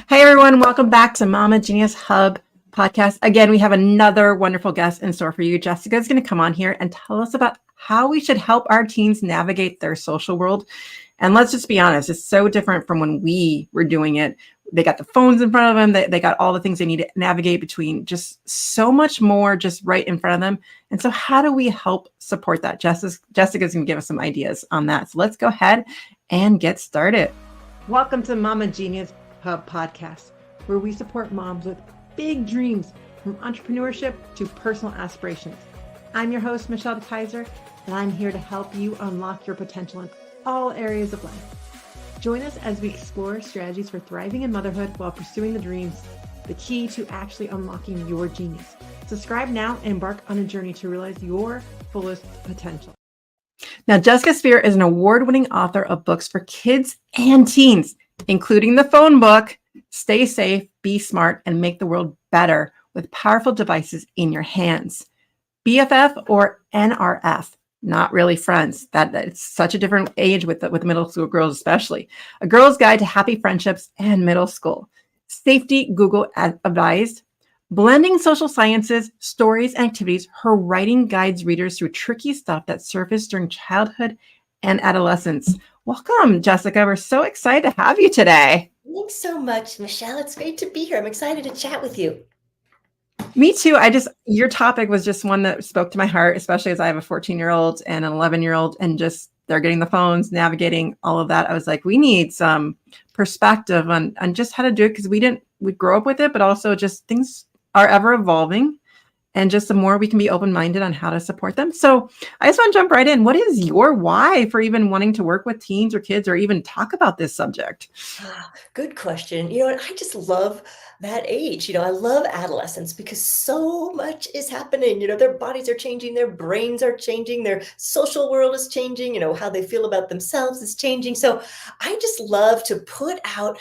Hi, everyone. Welcome back to Mama Genius Hub podcast. Again, we have another wonderful guest in store for you. Jessica is going to come on here and tell us about how we should help our teens navigate their social world. And let's just be honest, it's so different from when we were doing it. They got the phones in front of them. They got all the things they need to navigate between, just so much more just right in front of them. And so how do we help support that? Jessica's going to give us some ideas on that. So let's go ahead and get started. Welcome to Mama Genius Hub podcast, where we support moms with big dreams, from entrepreneurship to personal aspirations. I'm your host, Michelle Kaiser, and I'm here to help you unlock your potential in all areas of life. Join us as we explore strategies for thriving in motherhood while pursuing the dreams, the key to actually unlocking your genius. Subscribe now and embark on a journey to realize your fullest potential. Now, Jessica Speer is an award-winning author of books for kids and teens, including the phone book, Stay Safe, Be Smart, and Make the World Better with Powerful Devices in Your Hands. BFF or NRF, not really friends. It's such a different age with the middle school girls, especially. A Girl's Guide to Happy Friendships and Middle School. Safety Google advised. Blending social sciences, stories, and activities, her writing guides readers through tricky stuff that surfaced during childhood and adolescence. Welcome, Jessica. We're so excited to have you today. Thanks so much, Michelle. It's great to be here. I'm excited to chat with you. Me too. Your topic was just one that spoke to my heart, especially as I have a 14-year-old and an 11-year-old, and just they're getting the phones, navigating all of that. I was like, we need some perspective on just how to do it, because we grow up with it, but also just things are ever evolving. And just the more we can be open-minded on how to support them. So I just want to jump right in. What is your why for even wanting to work with teens or kids or even talk about this subject? Good question. I just love that age. I love adolescence because so much is happening. Their bodies are changing, their brains are changing, their social world is changing, how they feel about themselves is changing. So I just love to put out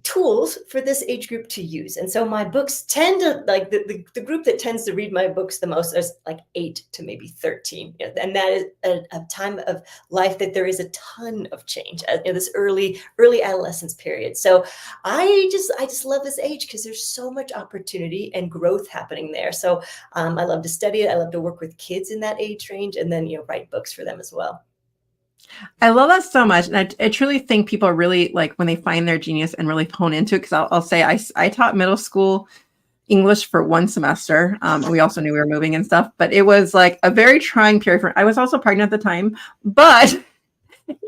tools for this age group to use. And so my books tend to, like, the group that tends to read my books the most is like 8 to maybe 13. And that is a time of life that there is a ton of change, this early adolescence period. So I just love this age because there's so much opportunity and growth happening there. So I love to study it. I love to work with kids in that age range, and then write books for them as well. I love that so much. And I truly think people are really, like, when they find their genius and really hone into it, because I'll say I taught middle school English for one semester. We also knew we were moving and stuff, but it was like a very trying period I was also pregnant at the time, but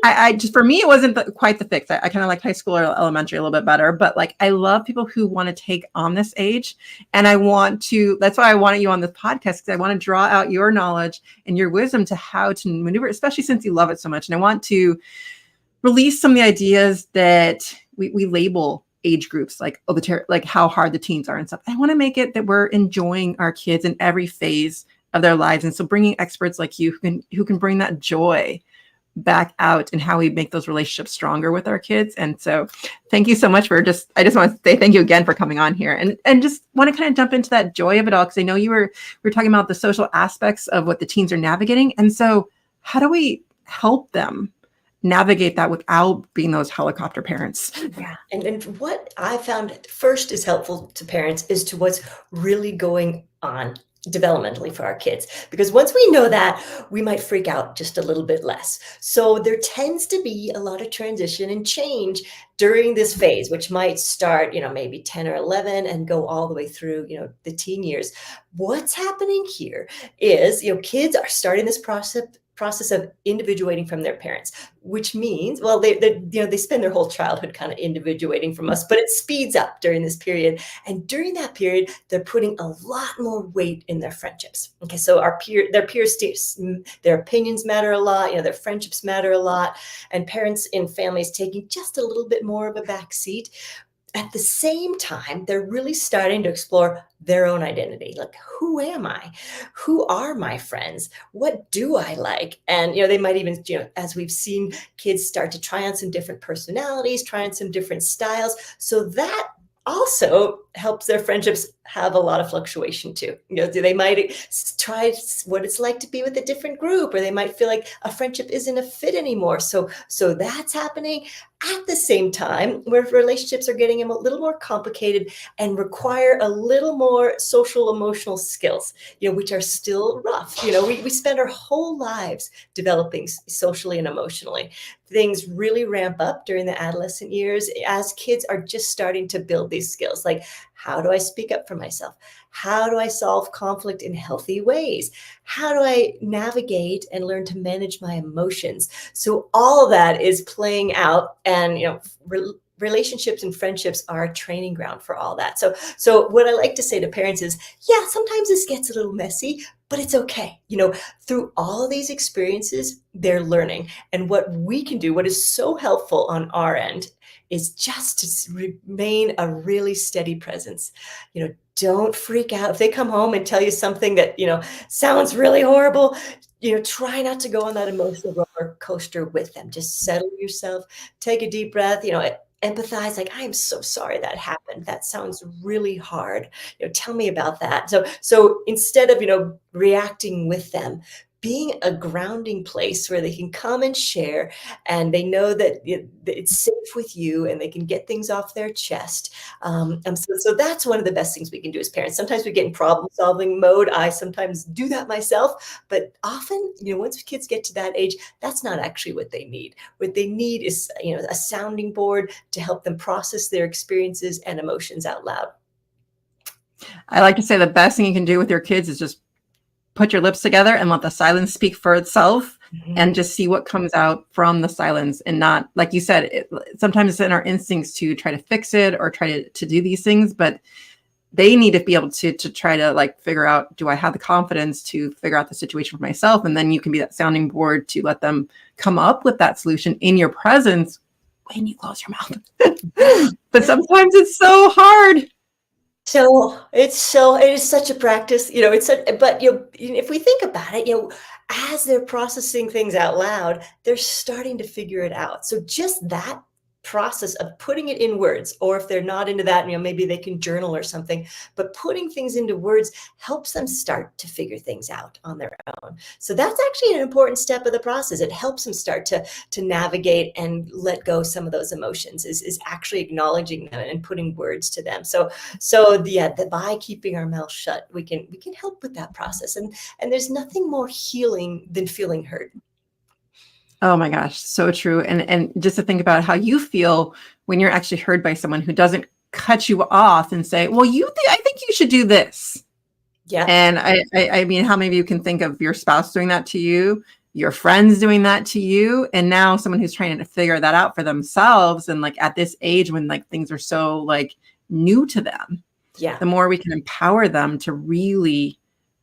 I just, for me, it wasn't quite the fix. I kind of like high school or elementary a little bit better, but like, I love people who want to take on this age. And that's why I wanted you on this podcast, because I want to draw out your knowledge and your wisdom to how to maneuver, especially since you love it so much. And I want to release some of the ideas that we label age groups, like, like how hard the teens are and stuff. I want to make it that we're enjoying our kids in every phase of their lives. And so bringing experts like you who can bring that joy back out and how we make those relationships stronger with our kids. And so thank you so much I just want to say thank you again for coming on here, and just want to kind of jump into that joy of it all. Cause I know we were talking about the social aspects of what the teens are navigating. And so how do we help them navigate that without being those helicopter parents? Yeah. And what I found first is helpful to parents is to what's really going on developmentally for our kids, because once we know that, we might freak out just a little bit less. So there tends to be a lot of transition and change during this phase, which might start, maybe 10 or 11 and go all the way through, the teen years. What's happening here is, kids are starting this process of individuating from their parents, which means, well, they spend their whole childhood kind of individuating from us, but it speeds up during this period. And during that period, they're putting a lot more weight in their friendships. Okay, so their peers, their opinions matter a lot, their friendships matter a lot, and parents in families taking just a little bit more of a back seat. At the same time, they're really starting to explore their own identity. Like, who am I? Who are my friends? What do I like? And, they might even, as we've seen kids start to try on some different personalities, try on some different styles. So that also helps their friendships have a lot of fluctuation too. They might try what it's like to be with a different group, or they might feel like a friendship isn't a fit anymore. So that's happening. At the same time, where relationships are getting a little more complicated and require a little more social emotional skills, which are still rough. We spend our whole lives developing socially and emotionally. Things really ramp up during the adolescent years as kids are just starting to build these skills. Like, how do I speak up for myself? How do I solve conflict in healthy ways? How do I navigate and learn to manage my emotions? So all of that is playing out, and relationships and friendships are a training ground for all that. So what I like to say to parents is, yeah, sometimes this gets a little messy, but it's okay. Through all of these experiences, they're learning. And what we can do, what is so helpful on our end, is just to remain a really steady presence. Don't freak out if they come home and tell you something that sounds really horrible. Try not to go on that emotional roller coaster with them. Just settle yourself, take a deep breath, empathize, like, I am so sorry that happened. That sounds really hard. Tell me about that. So instead of, reacting with them, being a grounding place where they can come and share, and they know that it's safe with you and they can get things off their chest. So that's one of the best things we can do as parents. Sometimes we get in problem solving mode. I sometimes do that myself, but often, once kids get to that age, that's not actually what they need. What they need is, a sounding board to help them process their experiences and emotions out loud. I like to say the best thing you can do with your kids is just put your lips together and let the silence speak for itself, and just see what comes out from the silence, and not, like you said, sometimes it's in our instincts to try to fix it or try to do these things, but they need to be able to try to figure out, do I have the confidence to figure out the situation for myself? And then you can be that sounding board to let them come up with that solution in your presence when you close your mouth. But sometimes it's so hard. So it is such a practice, but if we think about it, as they're processing things out loud, they're starting to figure it out. So just that process of putting it in words, or if they're not into that, maybe they can journal or something, but putting things into words helps them start to figure things out on their own. So that's actually an important step of the process. It helps them start to navigate and let go some of those emotions, is actually acknowledging them and putting words to them. So by keeping our mouth shut, we can help with that process. And there's nothing more healing than feeling heard. Oh my gosh, so true. And just to think about how you feel when you're actually heard by someone who doesn't cut you off and say, well, I think you should do this. Yeah. And I mean, how many of you can think of your spouse doing that to you, your friends doing that to you, and now someone who's trying to figure that out for themselves, and at this age when things are so new to them. Yeah. The more we can empower them to really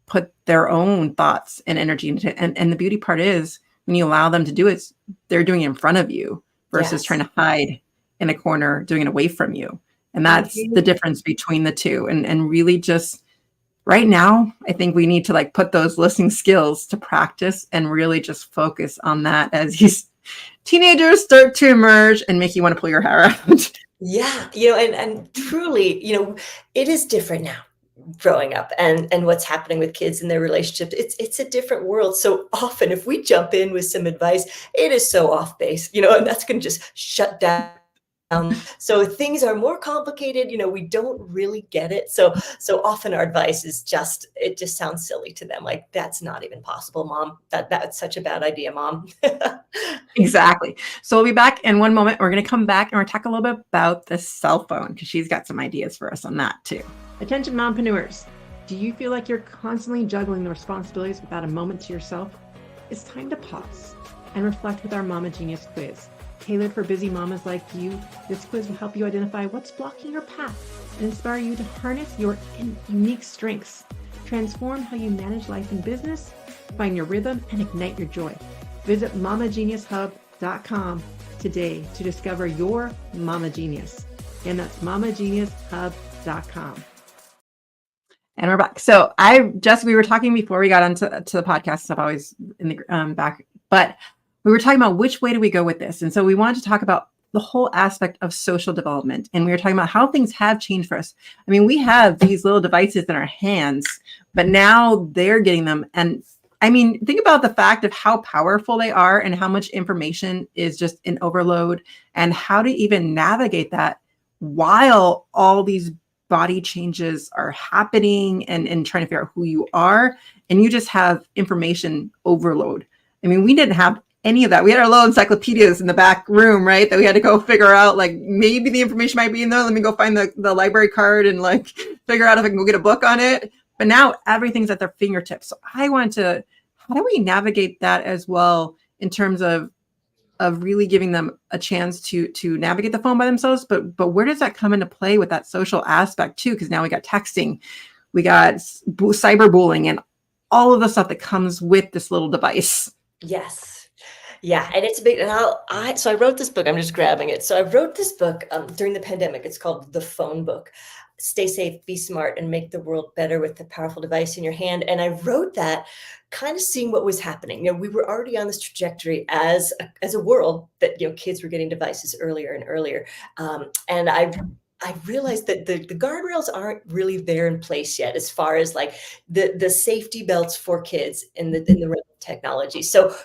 put their own thoughts and energy into it. And the beauty part is, when you allow them to do it, they're doing it in front of you versus trying to hide in a corner, doing it away from you. And that's the difference between the two. And really just right now, I think we need to put those listening skills to practice and really just focus on that as these teenagers start to emerge and make you want to pull your hair out. Yeah. And truly, it is different now. Growing up and what's happening with kids and their relationships, it's a different world. So often if we jump in with some advice, it is so off base, and that's going to just shut down. So things are more complicated, we don't really get it. So often our advice is just sounds silly to them. Like, that's not even possible, Mom. That's such a bad idea, Mom. Exactly. So we'll be back in one moment. We're going to come back and we're going to talk a little bit about the cell phone, because she's got some ideas for us on that too. Attention mompreneurs. Do you feel like you're constantly juggling the responsibilities without a moment to yourself? It's time to pause and reflect with our Mama Genius quiz. Tailored for busy mamas like you, this quiz will help you identify what's blocking your path and inspire you to harness your unique strengths, transform how you manage life and business, find your rhythm, and ignite your joy. Visit mamageniushub.com today to discover your Mama Genius. And that's mamageniushub.com. And we're back. So we were talking before we got onto the podcast stuff, always in the back, but we were talking about which way do we go with this. And so we wanted to talk about the whole aspect of social development. And we were talking about how things have changed for us. I mean, we have these little devices in our hands, but now they're getting them. And I mean, think about the fact of how powerful they are and how much information is just in overload, and how to even navigate that while all these body changes are happening, and trying to figure out who you are. And you just have information overload. I mean, we didn't have any of that. We had our little encyclopedias in the back room, right? That we had to go figure out, like, maybe the information might be in there. Let me go find the library card and like figure out if I can go get a book on it. But now everything's at their fingertips. So I want to, how do we navigate that as well, in terms of really giving them a chance to navigate the phone by themselves? But where does that come into play with that social aspect too? Because now we got texting, we got cyberbullying, and all of the stuff that comes with this little device. Yes. Yeah, and it's a big, and so I wrote this book. I'm just grabbing it. So I wrote this book during the pandemic. It's called The Phone Book. Stay safe, be smart, and make the world better with the powerful device in your hand. And I wrote that kind of seeing what was happening. We were already on this trajectory as a world that, kids were getting devices earlier and earlier. And I realized that the guardrails aren't really there in place yet, as far as like the safety belts for kids in the realm of technology. So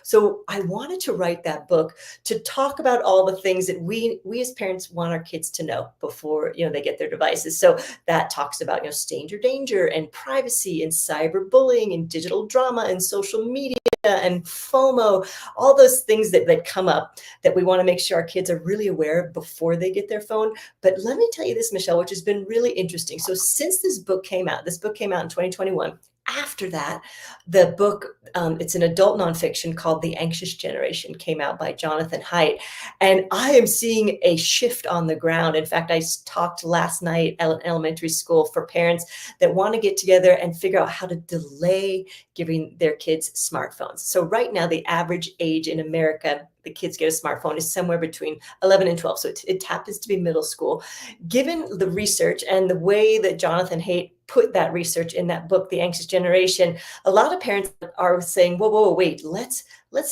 I wanted to write that book to talk about all the things that we as parents want our kids to know before they get their devices. So that talks about stranger danger and privacy and cyberbullying and digital drama and social media and FOMO, all those things that come up that we want to make sure our kids are really aware of before they get their phone. But let me tell you this, Michelle, which has been really interesting. So since this book came out in 2021, after that, the book, it's an adult nonfiction called The Anxious Generation, came out by Jonathan Haidt. And I am seeing a shift on the ground. In fact, I talked last night at an elementary school for parents that want to get together and figure out how to delay giving their kids smartphones. So right now, the average age in America, the kids get a smartphone, is somewhere between 11 and 12. So it happens to be middle school. Given the research and the way that Jonathan Haidt put that research in that book, The Anxious Generation, a lot of parents are saying, whoa, wait, let's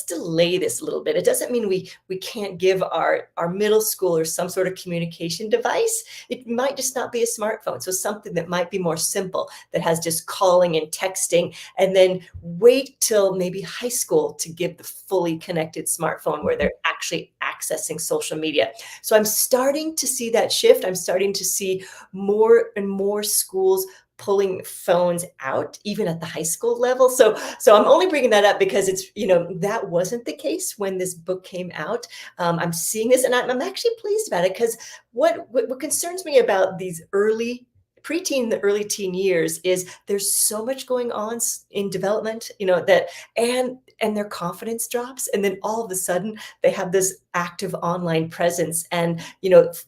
delay this a little bit. It doesn't mean we can't give our middle schoolers some sort of communication device. It might just not be a smartphone. So something that might be more simple, that has just calling and texting, and then wait till maybe high school to give the fully connected smartphone where they're actually accessing social media. So I'm starting to see that shift. I'm starting to see more and more schools pulling phones out, even at the high school level. So I'm only bringing that up because it's, that wasn't the case when this book came out. I'm seeing this, and I'm actually pleased about it, because what concerns me about these preteen, the early teen years, is there's so much going on in development, that, and their confidence drops. And then all of a sudden they have this active online presence, and,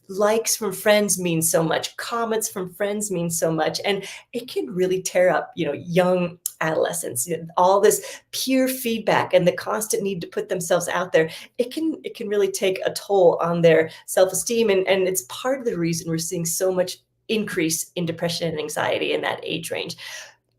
likes from friends mean so much. Comments from friends mean so much. And it can really tear up, young adolescents. All this peer feedback and the constant need to put themselves out there, it can really take a toll on their self-esteem. And it's part of the reason we're seeing so much increase in depression and anxiety in that age range.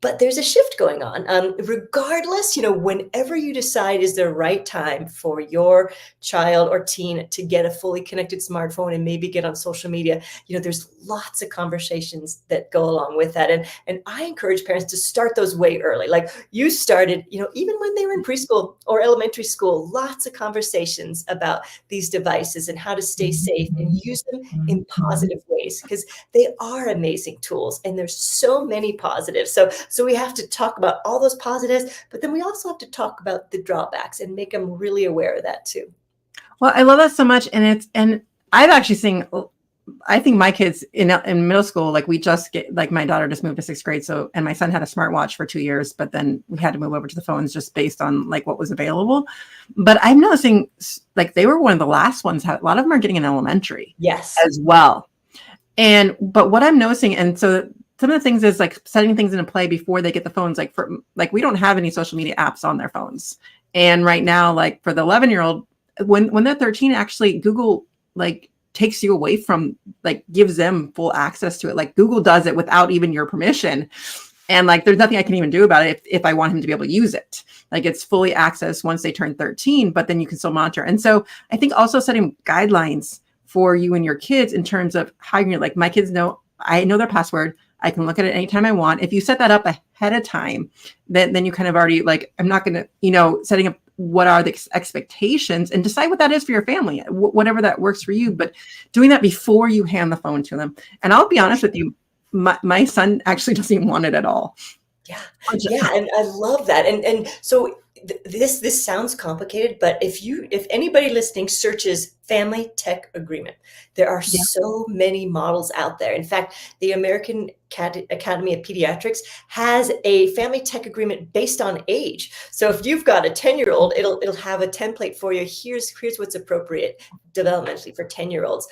But there's a shift going on. Regardless, whenever you decide is the right time for your child or teen to get a fully connected smartphone and maybe get on social media, there's lots of conversations that go along with that. And I encourage parents to start those way early. Like you started, even when they were in preschool or elementary school, lots of conversations about these devices and how to stay safe and use them in positive ways, because they are amazing tools and there's so many positives. So we have to talk about all those positives, but then we also have to talk about the drawbacks and make them really aware of that too. Well, I love that so much. And I've actually seen, I think my kids in middle school, like my daughter just moved to 6th grade. So, and my son had a smartwatch for 2 years, but then we had to move over to the phones just based on like what was available. But I'm noticing like they were one of the last ones. A lot of them are getting in elementary as well. But what I'm noticing, and so some of the things is like setting things into play before they get the phones. Like we don't have any social media apps on their phones. And right now, like for the 11-year-old, when they're 13, actually Google like takes you away from, like gives them full access to it. Like Google does it without even your permission. And like, there's nothing I can even do about it if I want him to be able to use it. Like it's fully accessed once they turn 13, but then you can still monitor. And so I think also setting guidelines for you and your kids in terms of how you're like, my kids know, I know their password. I can look at it anytime I want. If you set that up ahead of time, then you kind of already like, I'm not going to, setting up what are the expectations and decide what that is for your family, whatever that works for you. But doing that before you hand the phone to them. And I'll be honest with you, my son actually doesn't even want it at all. Yeah. And I love that. And so this sounds complicated, but if anybody listening searches family tech agreement, there are so many models out there. In fact, the American Academy of Pediatrics has a family tech agreement based on age. So if you've got a 10-year-old, it'll have a template for you. Here's what's appropriate developmentally for 10-year-olds.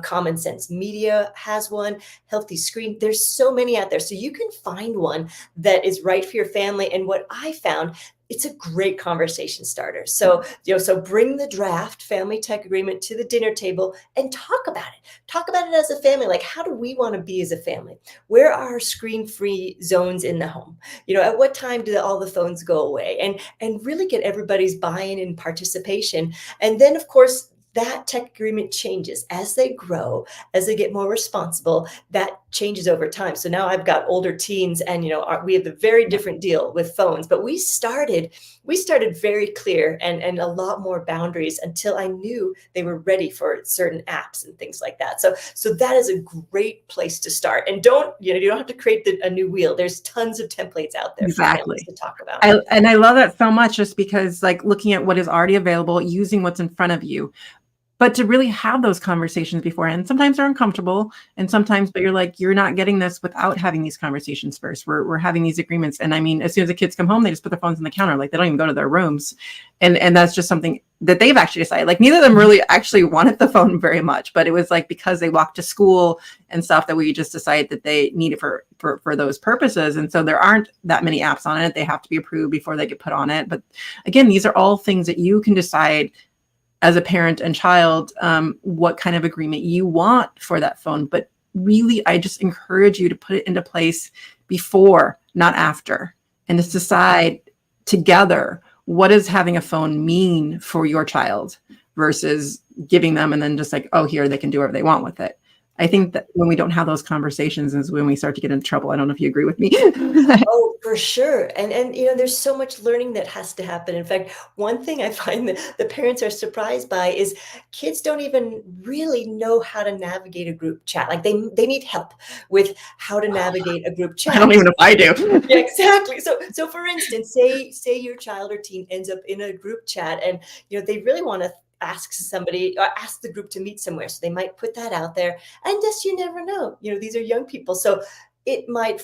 Common Sense Media has one, Healthy Screen. There's so many out there. So you can find one that is right for your family. And what I found, it's a great conversation starter. So, so bring the draft family tech agreement to the dinner table and talk about it. Talk about it as a family. Like, how do we want to be as a family? Where are our screen-free zones in the home? At what time do all the phones go away? And really get everybody's buy-in and participation. And then, of course, that tech agreement changes as they grow, as they get more responsible. That changes over time. So now I've got older teens, and we have a very different deal with phones. But we started very clear and a lot more boundaries until I knew they were ready for certain apps and things like that. So that is a great place to start. And you don't have to create a new wheel. There's tons of templates out there for families to talk about. I love that so much, just because like looking at what is already available, using what's in front of you. But to really have those conversations beforehand, sometimes they're uncomfortable, and sometimes, but you're like, you're not getting this without having these conversations first. We're having these agreements. And I mean, as soon as the kids come home, they just put their phones on the counter. Like, they don't even go to their rooms. And that's just something that they've actually decided. Like, neither of them really actually wanted the phone very much, but it was like, because they walked to school and stuff, that we just decided that they need it for those purposes. And so there aren't that many apps on it. They have to be approved before they get put on it. But again, these are all things that you can decide as a parent and child, what kind of agreement you want for that phone. But really, I just encourage you to put it into place before, not after, and just decide together, what does having a phone mean for your child versus giving them and then just like, oh, here, they can do whatever they want with it. I think that when we don't have those conversations is when we start to get into trouble. I don't know if you agree with me. Oh, for sure. And there's so much learning that has to happen. In fact, one thing I find that the parents are surprised by is kids don't even really know how to navigate a group chat. Like, they need help with how to navigate a group chat. I don't even know if I do. Yeah, exactly. So for instance, say your child or teen ends up in a group chat, and they really want to ask somebody or ask the group to meet somewhere. So they might put that out there, and just, you never know, these are young people. So it might,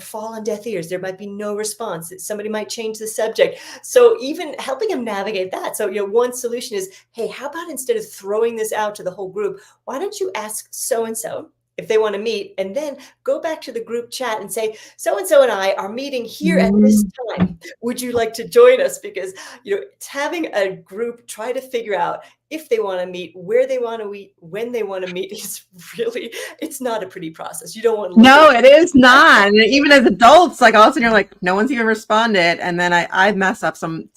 fall on deaf ears. There might be no response. Somebody might change the subject. So even helping them navigate that. So, one solution is, hey, how about instead of throwing this out to the whole group, why don't you ask so-and-so if they want to meet, and then go back to the group chat and say, so-and-so and I are meeting here at this time. Would you like to join us? Because, it's having a group try to figure out if they want to meet, where they want to meet, when they want to meet is really, it's not a pretty process. You don't want to. No, it is not. And even as adults, like all of a sudden you're like, no one's even responded. And then I mess up some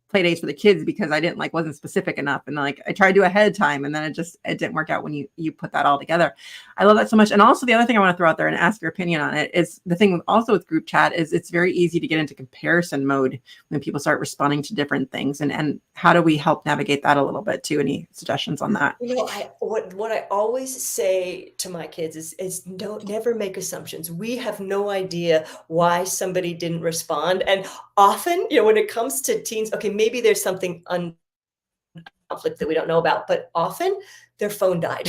play dates for the kids because I wasn't specific enough. And I tried to do ahead of time, and then it didn't work out when you put that all together. I love that so much. And also the other thing I want to throw out there and ask your opinion on it is the thing also with group chat is it's very easy to get into comparison mode when people start responding to different things. And how do we help navigate that a little bit too? Any suggestions on that? What I always say to my kids is never make assumptions. We have no idea why somebody didn't respond. And often, when it comes to teens, okay, maybe there's something conflict that we don't know about, but often their phone died.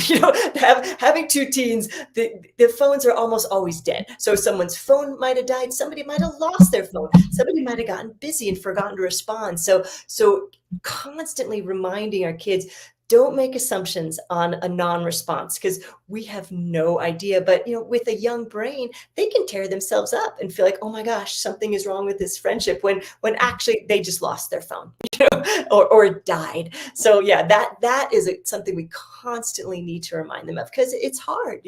Having two teens, their phones are almost always dead. So someone's phone might have died. Somebody might have lost their phone. Somebody might have gotten busy and forgotten to respond. So constantly reminding our kids, don't make assumptions on a non-response, because we have no idea. But, with a young brain, they can tear themselves up and feel like, oh my gosh, something is wrong with this friendship when actually they just lost their phone, or died. So yeah, that is something we constantly need to remind them of, because it's hard.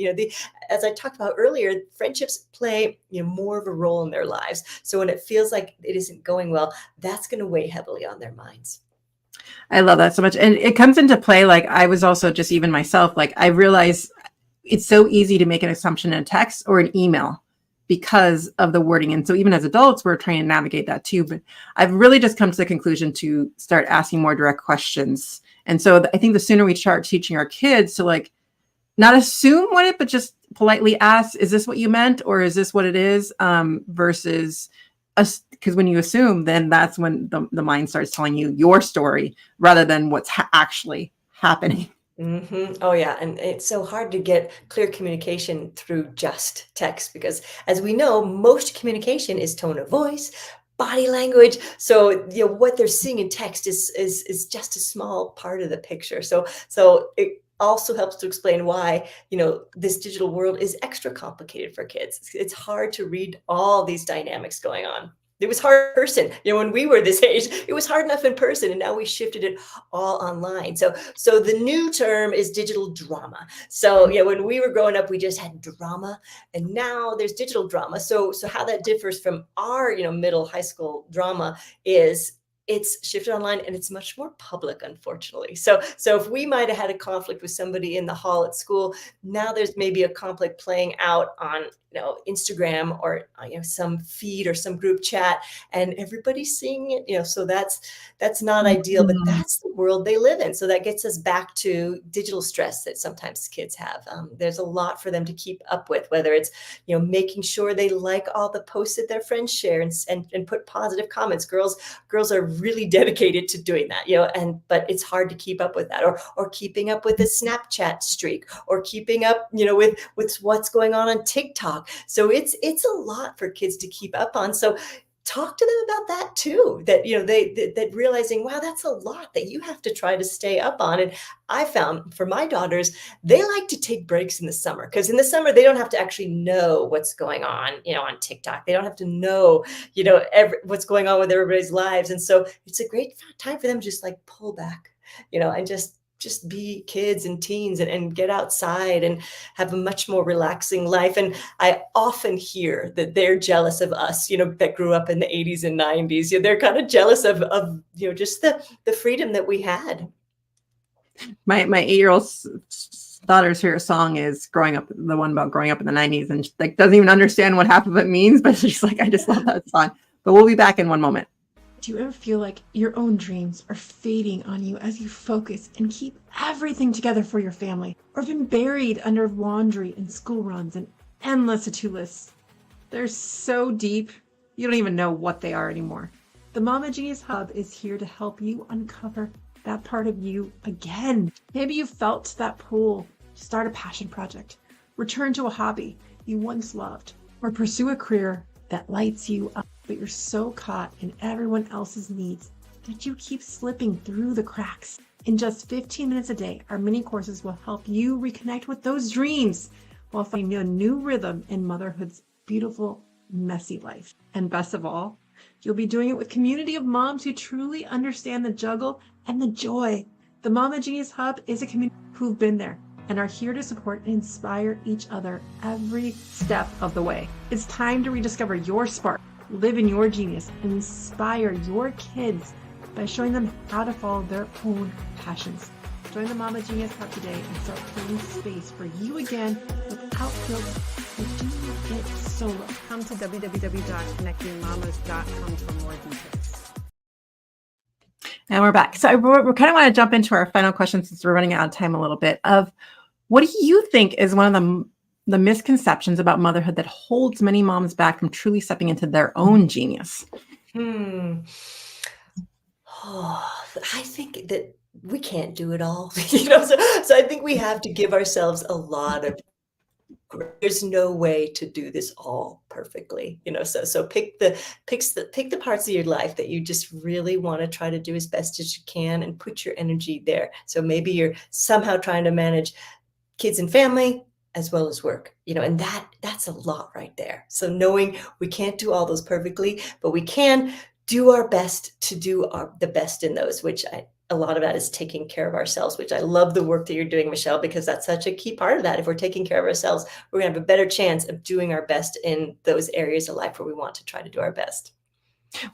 As I talked about earlier, friendships play, more of a role in their lives. So when it feels like it isn't going well, that's going to weigh heavily on their minds. I love that so much. And it comes into play. Like, I was also just even myself, like, I realized it's so easy to make an assumption in a text or an email because of the wording. And so even as adults, we're trying to navigate that too. But I've really just come to the conclusion to start asking more direct questions. And so I think the sooner we start teaching our kids to like not assume what it, but just politely ask, is this what you meant? Or is this what it is? Versus us, because when you assume, then that's when the mind starts telling you your story rather than what's actually happening. Oh yeah, and it's so hard to get clear communication through just text because, as we know, most communication is tone of voice, body language. So what they're seeing in text is just a small part of the picture. So it also helps to explain why this digital world is extra complicated for kids. It's hard to read all these dynamics going on. It was hard in person. When we were this age, it was hard enough in person, and now we shifted it all online. So the new term is digital drama. So when we were growing up, we just had drama, and now there's digital drama. So how that differs from our middle high school drama is it's shifted online and it's much more public, unfortunately. So if we might have had a conflict with somebody in the hall at school, now there's maybe a conflict playing out on Instagram or some feed or some group chat, and everybody's seeing it. So that's not ideal, but that's the world they live in. So that gets us back to digital stress that sometimes kids have. There's a lot for them to keep up with, whether it's making sure they like all the posts that their friends share and put positive comments. Girls are really dedicated to doing that, but it's hard to keep up with that, or keeping up with the Snapchat streak, or keeping up with what's going on TikTok. So it's a lot for kids to keep up on. So talk to them about that too, that that realizing, wow, that's a lot that you have to try to stay up on. And I found for my daughters, they like to take breaks in the summer, because in the summer they don't have to actually know what's going on on TikTok. They don't have to know what's going on with everybody's lives. And so it's a great time for them to just like pull back and just be kids and teens and get outside and have a much more relaxing life. And I often hear that they're jealous of us, that grew up in the 80s and 90s. They're kind of jealous of just the freedom that we had. My 8-year-old daughter's favorite song is the one about growing up in the 90s, and she doesn't even understand what half of it means, but she's like, I just love that song. But we'll be back in one moment. Do you ever feel like your own dreams are fading on you as you focus and keep everything together for your family, or been buried under laundry and school runs and endless to-do lists? They're so deep, you don't even know what they are anymore. The Mama Genius Hub is here to help you uncover that part of you again. Maybe you felt that pull to start a passion project, return to a hobby you once loved, or pursue a career that lights you up, but you're so caught in everyone else's needs that you keep slipping through the cracks. In just 15 minutes a day, our mini courses will help you reconnect with those dreams while finding a new rhythm in motherhood's beautiful, messy life. And best of all, you'll be doing it with a community of moms who truly understand the juggle and the joy. The Mama Genius Hub is a community who've been there and are here to support and inspire each other every step of the way. It's time to rediscover your spark, live in your genius, and inspire your kids by showing them how to follow their own passions. Join the Mama Genius Hub today and start creating space for you again without guilt and doing it solo. Come to www.connectingmamas.com for more details. And we're back. So we kind of want to jump into our final question, since we're running out of time a little bit, of what do you think is one of the misconceptions about motherhood that holds many moms back from truly stepping into their own genius? I think that we can't do it all. So I think we have to give ourselves a lot of, there's no way to do this all perfectly, so pick the parts of your life that you just really want to try to do as best as you can and put your energy there. So maybe you're somehow trying to manage kids and family as well as work, and that's a lot right there. So knowing we can't do all those perfectly, but we can do our best to do the best in those, which a lot of that is taking care of ourselves, which I love the work that you're doing, Michelle, because that's such a key part of that. If we're taking care of ourselves, we're going to have a better chance of doing our best in those areas of life where we want to try to do our best.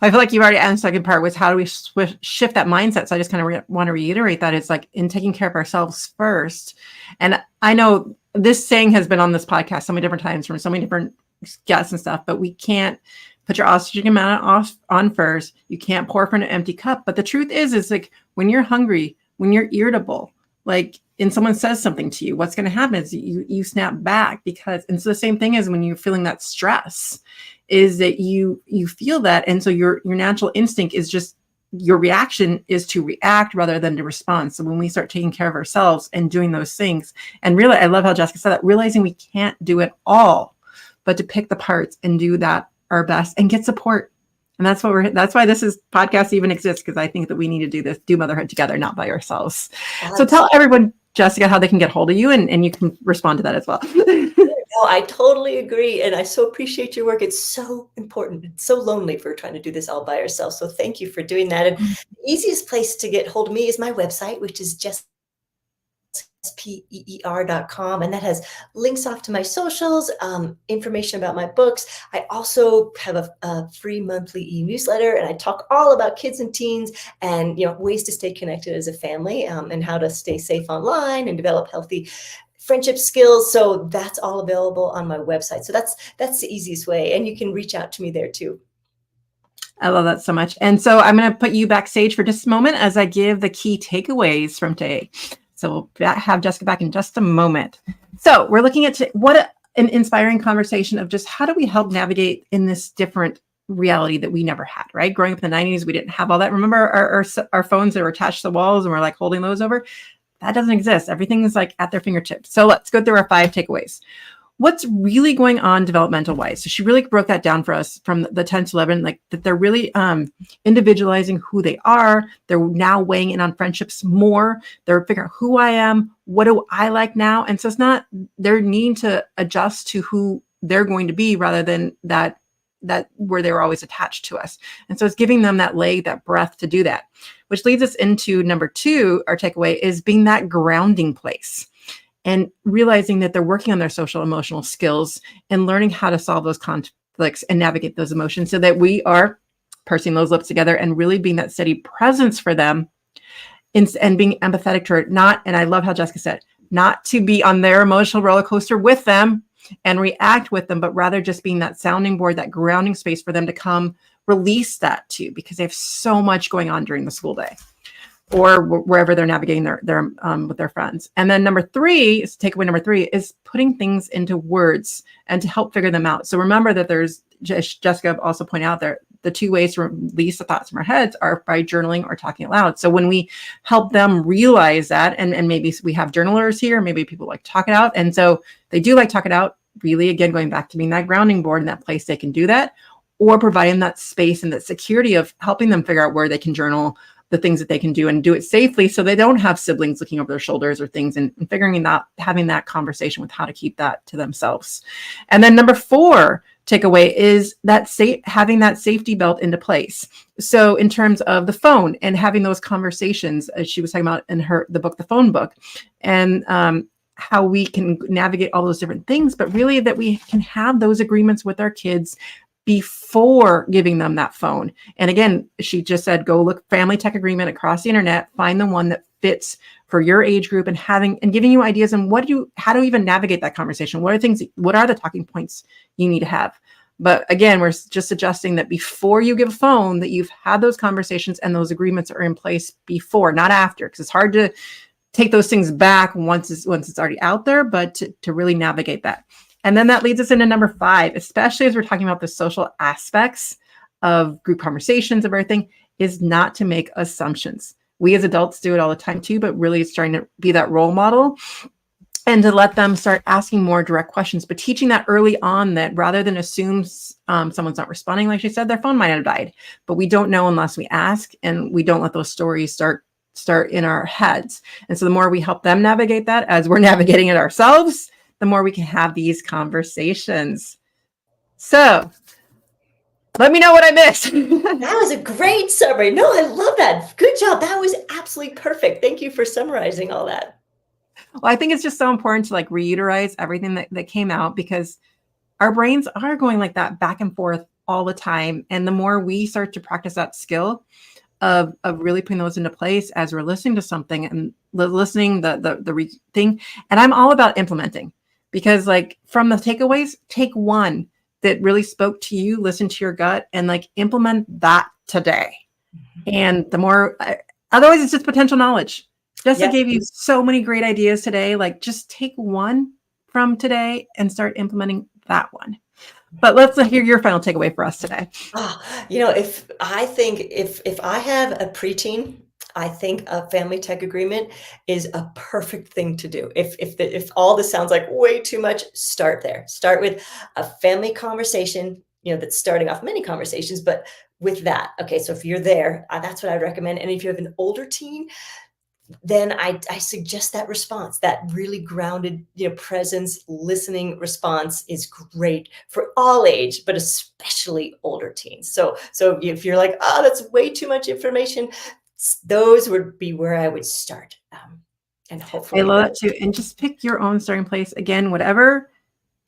I feel like you've already answered the second part, was how do we shift that mindset? So I just kind of want to reiterate that it's like in taking care of ourselves first. And I know this saying has been on this podcast so many different times from so many different guests and stuff, but we can't put your oxygen amount off on first. You can't pour from an empty cup. But the truth is like when you're hungry, when you're irritable, like, and someone says something to you, what's going to happen is you snap back because, and so the same thing is when you're feeling that stress is that you feel that. And so your natural instinct is just, your reaction is to react rather than to respond. So when we start taking care of ourselves and doing those things, and really, I love how Jessica said that, realizing we can't do it all, but to pick the parts and do that our best and get support. And that's why this is podcast even exists, because I think that we need to do motherhood together, not by ourselves. So tell everyone, Jessica, how they can get hold of you, and you can respond to that as well. No, I totally agree. And I so appreciate your work. It's so important. It's so lonely if we're trying to do this all by ourselves. So thank you for doing that. And the easiest place to get hold of me is my website, which is speer.com, and that has links off to my socials, information about my books. I also have a free monthly e-newsletter, and I talk all about kids and teens and ways to stay connected as a family, and how to stay safe online and develop healthy friendship skills. So that's all available on my website. So that's the easiest way, and you can reach out to me there too. I love that so much. And so I'm going to put you backstage for just a moment as I give the key takeaways from today. So we'll have Jessica back in just a moment. So we're looking at what an inspiring conversation of just how do we help navigate in this different reality that we never had, right? Growing up in the 90s, we didn't have all that. Remember our phones that were attached to the walls and we're like holding those over? That doesn't exist. Everything is like at their fingertips. So let's go through our 5 takeaways. What's really going on developmental wise? So she really broke that down for us from the 10 to 11, like that they're really individualizing who they are. They're now weighing in on friendships more. They're figuring out who I am. What do I like now? And so it's not their need to adjust to who they're going to be rather than that where they were always attached to us. And so it's giving them that leg, that breath to do that, which leads us into number 2, our takeaway is being that grounding place. And realizing that they're working on their social emotional skills and learning how to solve those conflicts and navigate those emotions so that we are pursing those lips together and really being that steady presence for them and being empathetic to it. And I love how Jessica said, not to be on their emotional roller coaster with them and react with them, but rather just being that sounding board, that grounding space for them to come release that to, because they have so much going on during the school day or wherever they're navigating their with their friends. And then takeaway number 3 is putting things into words and to help figure them out. So remember that there's, Jessica also pointed out there, the 2 ways to release the thoughts from our heads are by journaling or talking aloud. So when we help them realize that, and maybe we have journalers here, maybe people like talk it out. And so they do like talk it out, really, again, going back to being that grounding board in that place they can do that, or providing that space and that security of helping them figure out where they can journal the things that they can do and do it safely so they don't have siblings looking over their shoulders or things, and figuring out, having that conversation with how to keep that to themselves. And then number 4 takeaway is that having that safety belt into place. So in terms of the phone and having those conversations, as she was talking about in the book, The Phone Book, and how we can navigate all those different things, but really that we can have those agreements with our kids before giving them that phone. And again, she just said, go look family tech agreement across the internet, find the one that fits for your age group, and giving you ideas on how to even navigate that conversation. What are the talking points you need to have? But again, we're just suggesting that before you give a phone, that you've had those conversations and those agreements are in place before, not after, because it's hard to take those things back once it's already out there, but to really navigate that. And then that leads us into number 5, especially as we're talking about the social aspects of group conversations of everything, is not to make assumptions. We as adults do it all the time too, but really it's trying to be that role model and to let them start asking more direct questions, but teaching that early on, that rather than assume someone's not responding, like she said, their phone might have died, but we don't know unless we ask, and we don't let those stories start in our heads. And so the more we help them navigate that as we're navigating it ourselves, the more we can have these conversations. So let me know what I missed. That was a great summary. No, I love that. Good job. That was absolutely perfect. Thank you for summarizing all that. Well, I think it's just so important to reiterate everything that came out, because our brains are going like that back and forth all the time. And the more we start to practice that skill of really putting those into place as we're listening to something and listening the thing. And I'm all about implementing. because like from the takeaways, take one that really spoke to you, listen to your gut, and like implement that today. And the more, otherwise it's just potential knowledge. Jessica Yep. gave you so many great ideas today. Like just take one from today and start implementing that one. But let's hear your final takeaway for us today. If I have a preteen, I think a family tech agreement is a perfect thing to do. If all this sounds like way too much, start there. Start with a family conversation, that's starting off many conversations, but with that. Okay, so if you're there, that's what I recommend. And if you have an older teen, then I suggest that response, that really grounded, presence, listening response is great for all age, but especially older teens. So if you're like, oh, that's way too much information, those would be where I would start. And hopefully, I love that too. And just pick your own starting place. Again, whatever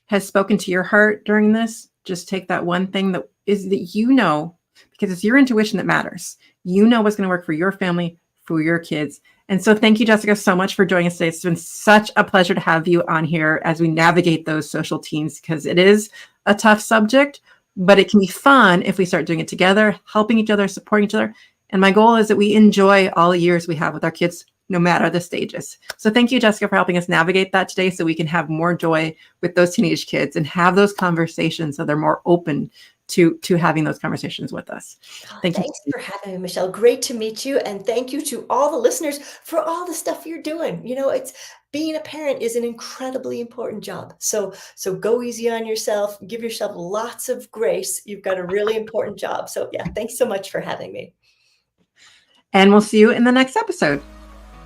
has spoken to your heart during this, just take that one thing that because it's your intuition that matters. You know what's going to work for your family, for your kids. And so thank you, Jessica, so much for joining us today. It's been such a pleasure to have you on here as we navigate those social teens, because it is a tough subject, but it can be fun if we start doing it together, helping each other, supporting each other. And my goal is that we enjoy all the years we have with our kids, no matter the stages. So thank you, Jessica, for helping us navigate that today so we can have more joy with those teenage kids and have those conversations so they're more open to having those conversations with us. Thanks for having me, Michelle. Great to meet you. And thank you to all the listeners for all the stuff you're doing. It's being a parent is an incredibly important job. So go easy on yourself, give yourself lots of grace. You've got a really important job. So yeah, thanks so much for having me. And we'll see you in the next episode.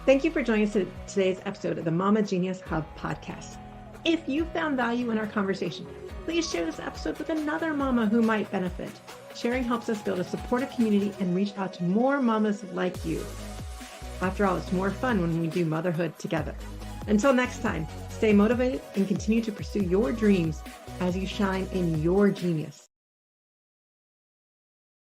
Thank you for joining us in today's episode of the Mama Genius Hub podcast. If you found value in our conversation, please share this episode with another mama who might benefit. Sharing helps us build a supportive community and reach out to more mamas like you. After all, it's more fun when we do motherhood together. Until next time, stay motivated and continue to pursue your dreams as you shine in your genius.